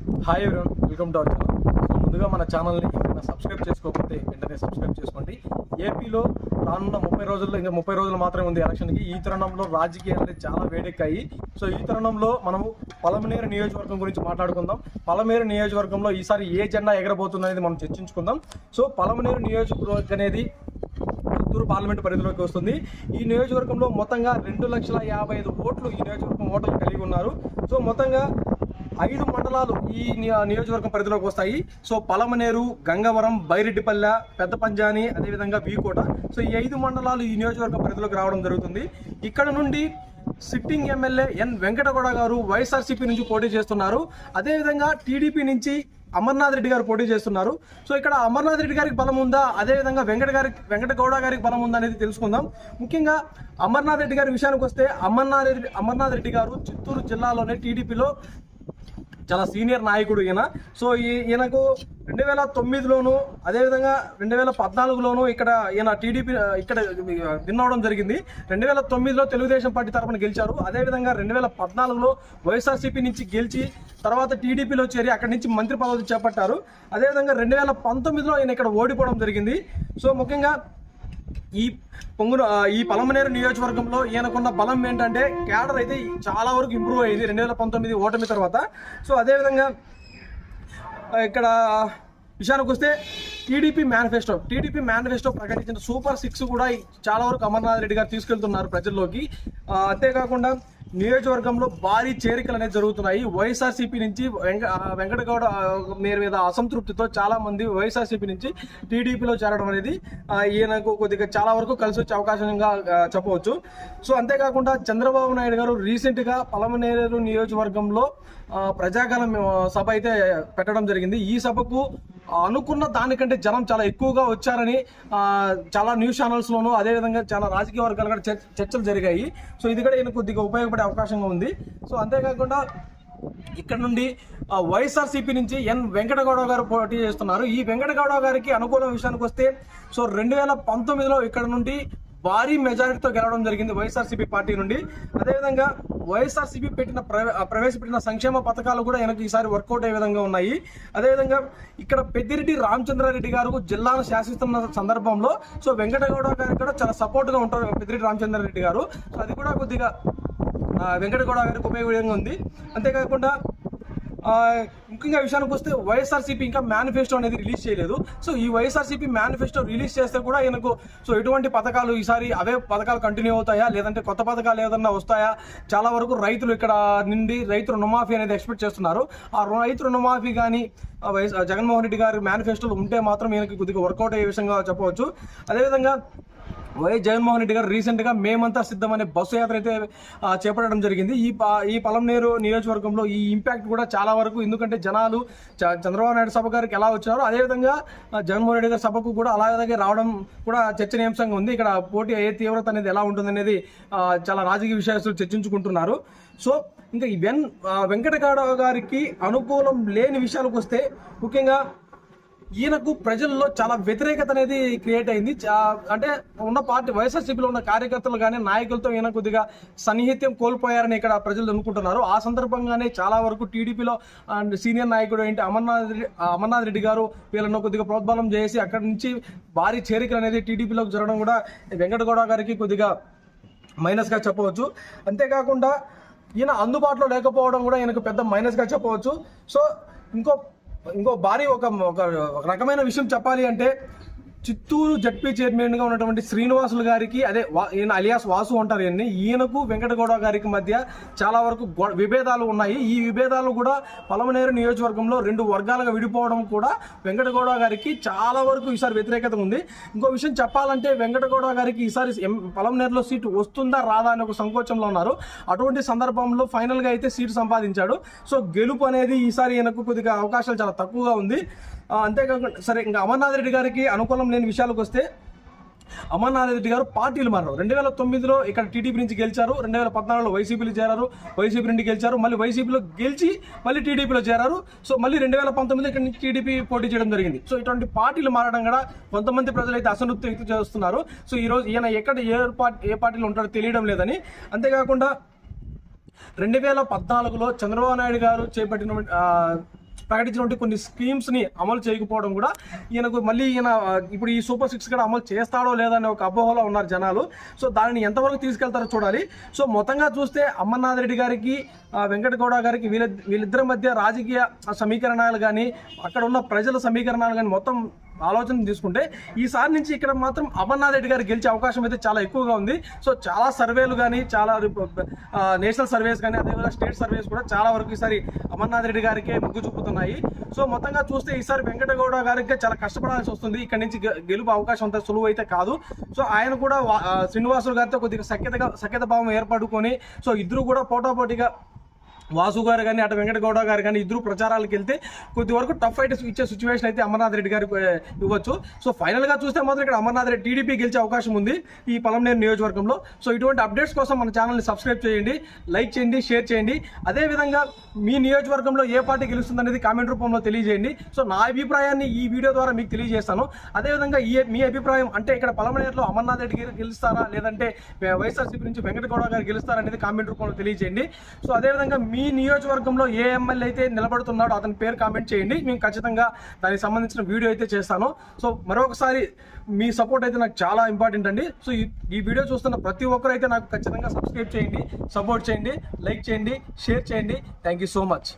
Hi everyone, welcome to our channel. So ముందుగా మన ఛానల్ని ఎవరైనా సబ్స్క్రైబ్ చేసుకోకపోతే వెంటనే సబ్స్క్రైబ్ చేసుకోండి. ఏపీలో రానున్న 30 రోజుల్లో ఇంకా 30 రోజులు మాత్రమే ఉంది ఎలక్షన్కి. ఈ తరుణంలో రాజకీయాలు చాలా వేడెక్కాయి. సో ఈ తరుణంలో మనము పలమనేరు నియోజకవర్గం గురించి మాట్లాడుకుందాం. పలమనేరు నియోజకవర్గంలో ఈసారి ఏ జెండా ఎగరబోతుంది అనేది మనం చర్చించుకుందాం. సో పలమనేరు నియోజకవర్గం అనేది చిత్తూరు పార్లమెంటు పరిధిలోకి వస్తుంది. ఈ నియోజకవర్గంలో మొత్తంగా 2,55,000 ఓట్లు ఈ నియోజకవర్గం ఓటర్లు కలిగి ఉన్నారు. సో మొత్తంగా 5 మండలాలు ఈ నియోజకవర్గం పరిధిలోకి వస్తాయి. సో పలమనేరు, గంగవరం, బైరెడ్డిపల్లె, పెద్ద పంజాని, అదేవిధంగా వీకోట. సో ఈ 5 మండలాలు ఈ నియోజకవర్గం పరిధిలోకి రావడం జరుగుతుంది. ఇక్కడ నుండి సిట్టింగ్ ఎమ్మెల్యే ఎన్ వెంకటగౌడ గారు వైఎస్ఆర్సీపీ నుంచి పోటీ చేస్తున్నారు. అదేవిధంగా టీడీపీ నుంచి అమర్నాథ్ రెడ్డి గారు పోటీ చేస్తున్నారు. సో ఇక్కడ అమర్నాథ్ రెడ్డి గారికి బలం ఉందా, అదేవిధంగా వెంకటగౌడ గారికి బలం ఉందా అనేది తెలుసుకుందాం. ముఖ్యంగా అమర్నాథ్ రెడ్డి గారి విషయానికి వస్తే అమర్నాథ్ రెడ్డి గారు చిత్తూరు జిల్లాలోనే టీడీపీలో చాలా సీనియర్ నాయకుడు ఈయన. సో ఈయనకు 2009లోను అదేవిధంగా 2014లోను ఇక్కడ ఈయన టీడీపీ ఇక్కడ విన్ అవడం జరిగింది. 2009లో తెలుగుదేశం పార్టీ తరఫున గెలిచారు. అదేవిధంగా 2014లో వైఎస్ఆర్సీపీ నుంచి గెలిచి తర్వాత టీడీపీలో చేరి అక్కడి నుంచి మంత్రి పదవి చేపట్టారు. అదేవిధంగా 2019లో ఈయన ఇక్కడ ఓడిపోవడం జరిగింది. సో ముఖ్యంగా ఈ పలమనేరు నియోజకవర్గంలో ఈయనకున్న బలం ఏంటంటే క్యాడర్ అయితే చాలా వరకు ఇంప్రూవ్ అయ్యింది 2019 ఓటమి తర్వాత. సో అదేవిధంగా ఇక్కడ విషయానికి వస్తే టీడీపీ మేనిఫెస్టో ప్రకటించిన సూపర్ 6 కూడా చాలా వరకు అమర్నాథ్ రెడ్డి గారు తీసుకెళ్తున్నారు ప్రజల్లోకి. అంతేకాకుండా నియోజకవర్గంలో భారీ చేరికలు అనేది జరుగుతున్నాయి. వైఎస్ఆర్సీపీ నుంచి వెంకటగౌడ మీద అసంతృప్తితో చాలా మంది వైఎస్ఆర్సీపీ నుంచి టీడీపీలో చేరడం అనేది ఈయనకు కొద్దిగా చాలా వరకు కలిసి వచ్చే అవకాశంగా చెప్పవచ్చు. సో అంతేకాకుండా చంద్రబాబు నాయుడు గారు రీసెంట్గా పలమనేరు నియోజకవర్గంలో ప్రజాగలం సభ అయితే పెట్టడం జరిగింది. ఈ సభకు అనుకున్న దానికంటే జనం చాలా ఎక్కువగా వచ్చారని చాలా న్యూస్ ఛానల్స్లోనూ అదేవిధంగా చాలా రాజకీయ వర్గాలు కూడా చర్చలు జరిగాయి. సో ఇది కూడా ఈయన కొద్దిగా ఉపయోగపడే అవకాశంగా ఉంది. సో అంతేకాకుండా ఇక్కడ నుండి వైఎస్ఆర్సీపీ నుంచి ఎన్ వెంకటగౌడ గారు పోటీ చేస్తున్నారు. ఈ వెంకటగౌడ గారికి అనుకూల విషయానికి వస్తే సో 2019లో ఇక్కడ నుండి భారీ మెజారిటీతో గెలవడం జరిగింది వైఎస్ఆర్సీపీ పార్టీ నుండి. అదేవిధంగా వైఎస్ఆర్సీపీ ప్రవేశపెట్టిన సంక్షేమ పథకాలు కూడా ఈయనకు ఈసారి వర్కౌట్ అయ్యే విధంగా ఉన్నాయి. అదేవిధంగా ఇక్కడ పెద్దిరెడ్డి రామచంద్రారెడ్డి గారు జిల్లాను శాసిస్తున్న సందర్భంలో సో వెంకటగౌడ గారికి కూడా చాలా సపోర్ట్గా ఉంటారు పెద్దిరెడ్డి రామచంద్రారెడ్డి గారు. సో అది కూడా కొద్దిగా వెంకటగౌడ గారికి ఉపయోగంగా ఉంది. అంతేకాకుండా ముఖ్యంగా విషయానికి వస్తే వైఎస్ఆర్సీపీ ఇంకా మేనిఫెస్టో అనేది రిలీజ్ చేయలేదు. సో ఈ వైఎస్ఆర్సీపీ మేనిఫెస్టో రిలీజ్ చేస్తే కూడా ఈయనకు సో ఎటువంటి పథకాలు ఈసారి అవే పథకాలు కంటిన్యూ అవుతాయా, లేదంటే కొత్త పథకాలు ఏదన్నా వస్తాయా, చాలా వరకు రైతులు ఇక్కడ నుండి రైతు రుణమాఫీ అనేది ఎక్స్పెక్ట్ చేస్తున్నారు. ఆ రైతు రుణమాఫీ కానీ జగన్మోహన్ రెడ్డి గారి మేనిఫెస్టోలో ఉంటే మాత్రం ఈయనకి కొద్దిగా వర్కౌట్ అయ్యే విషయంగా చెప్పవచ్చు. అదేవిధంగా వైఎస్ జగన్మోహన్ రెడ్డి గారు రీసెంట్గా మేమంతా సిద్ధం అనే బస్సు యాత్ర అయితే చేపట్టడం జరిగింది. ఈ పలమనేరు నియోజకవర్గంలో ఈ ఇంపాక్ట్ కూడా చాలా వరకు, ఎందుకంటే జనాలు చంద్రబాబు నాయుడు సభ గారికి ఎలా వచ్చారో అదేవిధంగా జగన్మోహన్ రెడ్డి గారి సభకు కూడా అలాగే రావడం కూడా చర్చనీయాంశంగా ఉంది. ఇక్కడ పోటీ అయ్యే తీవ్రత అనేది ఎలా ఉంటుందనేది చాలా రాజకీయ విషయాలు చర్చించుకుంటున్నారు. సో ఇంకా వెంకటగౌడ గారికి అనుకూలం లేని విషయాలకు వస్తే ముఖ్యంగా ఈయనకు ప్రజల్లో చాలా వ్యతిరేకత అనేది క్రియేట్ అయింది. అంటే ఉన్న పార్టీ వైఎస్ఆర్సీపీలో ఉన్న కార్యకర్తలు కానీ నాయకులతో ఈయన కొద్దిగా సన్నిహిత్యం కోల్పోయారని ఇక్కడ ప్రజలు అనుకుంటున్నారు. ఆ సందర్భంగానే చాలా వరకు టీడీపీలో సీనియర్ నాయకుడు ఏంటి అమర్నాథ్ రెడ్డి గారు వీళ్ళను కొద్దిగా ప్రోద్బలం చేసి అక్కడి నుంచి భారీ చేరికలు అనేది టీడీపీలోకి జరగడం కూడా వెంకటగౌడ గారికి కొద్దిగా మైనస్గా చెప్పవచ్చు. అంతేకాకుండా ఈయన అందుబాటులో లేకపోవడం కూడా ఈయనకు పెద్ద మైనస్గా చెప్పవచ్చు. సో ఇంకో భారీ ఒక రకమైన విషయం చెప్పాలి అంటే చిత్తూరు జడ్పీ చైర్మన్గా ఉన్నటువంటి శ్రీనివాసులు గారికి, ఈయన అలియాస్ వాసు అంటారు ఈయనకు వెంకటగౌడ గారికి మధ్య చాలా వరకు విభేదాలు ఉన్నాయి. ఈ విభేదాలు కూడా పలమనేరు నియోజకవర్గంలో 2 వర్గాలుగా విడిపోవడం కూడా వెంకటగౌడ గారికి చాలా వరకు ఈసారి వ్యతిరేకత ఉంది. ఇంకో విషయం చెప్పాలంటే వెంకటగౌడ గారికి ఈసారి పలమనేరులో సీటు వస్తుందా రాదా అనే ఒక సంకోచంలో ఉన్నారు. అటువంటి సందర్భంలో ఫైనల్గా అయితే సీటు సంపాదించాడు. సో గెలుపు అనేది ఈసారి ఈయనకు కొద్దిగా అవకాశాలు చాలా తక్కువగా ఉంది. అంతేకాకుండా సరే ఇంకా అమర్నాథ్ రెడ్డి గారికి అనుకూలం లేని విషయాలకు వస్తే అమర్నాథ్ రెడ్డి గారు పార్టీలు మారారు. 2009లో ఇక్కడ టీడీపీ నుంచి గెలిచారు, 2014లో వైసీపీలో చేరారు, వైసీపీ నుండి గెలిచారు, మళ్ళీ వైసీపీలో గెలిచి మళ్ళీ టీడీపీలో చేరారు. సో మళ్ళీ 2019 ఇక్కడ నుంచి టీడీపీ పోటీ చేయడం జరిగింది. సో ఇటువంటి పార్టీలు మారడం కూడా కొంతమంది ప్రజలు అయితే అసంతృప్తి వ్యక్తం చేస్తున్నారు. సో ఈరోజు ఈయన ఎక్కడ ఏ పార్టీలో ఉంటాడో తెలియడం లేదని. అంతేకాకుండా 2014లో చంద్రబాబు నాయుడు గారు చేపట్టిన ప్రకటించినటువంటి కొన్ని స్కీమ్స్ని అమలు చేయకపోవడం కూడా ఈయనకు మళ్ళీ ఇప్పుడు ఈ సూపర్ 6 కూడా అమలు చేస్తాడో లేదనే ఒక అపోహలో ఉన్నారు జనాలు. సో దానిని ఎంతవరకు తీసుకెళ్తారో చూడాలి. సో మొత్తంగా చూస్తే అమర్నాథ్ రెడ్డి గారికి వెంకటగౌడ గారికి వీళ్ళిద్దరి మధ్య రాజకీయ సమీకరణాలు కానీ అక్కడ ఉన్న ప్రజల సమీకరణాలు కానీ మొత్తం ఆలోచన తీసుకుంటే ఈసారి నుంచి ఇక్కడ మాత్రం అమర్నాథ్ రెడ్డి గారు గెలిచే అవకాశం అయితే చాలా ఎక్కువగా ఉంది. సో చాలా సర్వేలు కానీ చాలా నేషనల్ సర్వేస్ కానీ అదేవిధంగా స్టేట్ సర్వేస్ కూడా చాలా వరకు ఈసారి అమర్నాథ్ రెడ్డి గారికే మొగ్గు చూపుతున్నాయి. సో మొత్తంగా చూస్తే ఈసారి వెంకటగౌడ గారికి చాలా కష్టపడాల్సి వస్తుంది. ఇక్కడ నుంచి గెలుపు అవకాశం అంత సులువు అయితే కాదు. సో ఆయన కూడా శ్రీనివాసులు గారితో కొద్దిగా సఖ్యత భావం ఏర్పడుకొని సో ఇద్దరు కూడా పోటాపోటీగా వాసు గారు కానీ అటు వెంకటగౌడ గారు కానీ ఇద్దరు ప్రచారాలకు వెళ్తే కొద్ది వరకు టఫ్ ఫైట్ ఇచ్చే సిచ్యువేషన్ అయితే అమర్నాథ్ రెడ్డి గారికి ఇవ్వచ్చు. సో ఫైనల్గా చూస్తే మాత్రం ఇక్కడ అమర్నాథ్ రెడ్డి టీడీపీ గెలిచే అవకాశం ఉంది ఈ పలమనేరు నియోజకవర్గంలో. సో ఇటువంటి అప్డేట్స్ కోసం మన ఛానల్ని సబ్స్క్రైబ్ చేయండి, లైక్ చేయండి, షేర్ చేయండి. అదేవిధంగా మీ నియోజకవర్గంలో ఏ పార్టీ గెలుస్తుంది అనేది కామెంట్ రూపంలో తెలియజేయండి. సో నా అభిప్రాయాన్ని ఈ వీడియో ద్వారా మీకు తెలియజేస్తాను. అదేవిధంగా మీ అభిప్రాయం అంటే ఇక్కడ పలమనేరులో అమర్నాథ్ రెడ్డి గారు గెలుస్తారా లేదంటే వైఎస్ఆర్సీపీ నుంచి వెంకటగౌడ గారు గెలుస్తారా అనేది కామెంట్ రూపంలో తెలియజేయండి. సో అదేవిధంగా మీ నియోజకవర్గంలో ఏ ఎమ్మెల్యే అయితే నిలబడుతున్నాడో అతని పేరు కామెంట్ చేయండి. మేము ఖచ్చితంగా దానికి సంబంధించిన వీడియో అయితే చేస్తాను. సో మరొకసారి మీ సపోర్ట్ అయితే నాకు చాలా ఇంపార్టెంట్ అండి. సో ఈ వీడియో చూస్తున్న ప్రతి ఒక్కరు అయితే నాకు ఖచ్చితంగా సబ్స్క్రైబ్ చేయండి, సపోర్ట్ చేయండి, లైక్ చేయండి, షేర్ చేయండి. Thank you so much.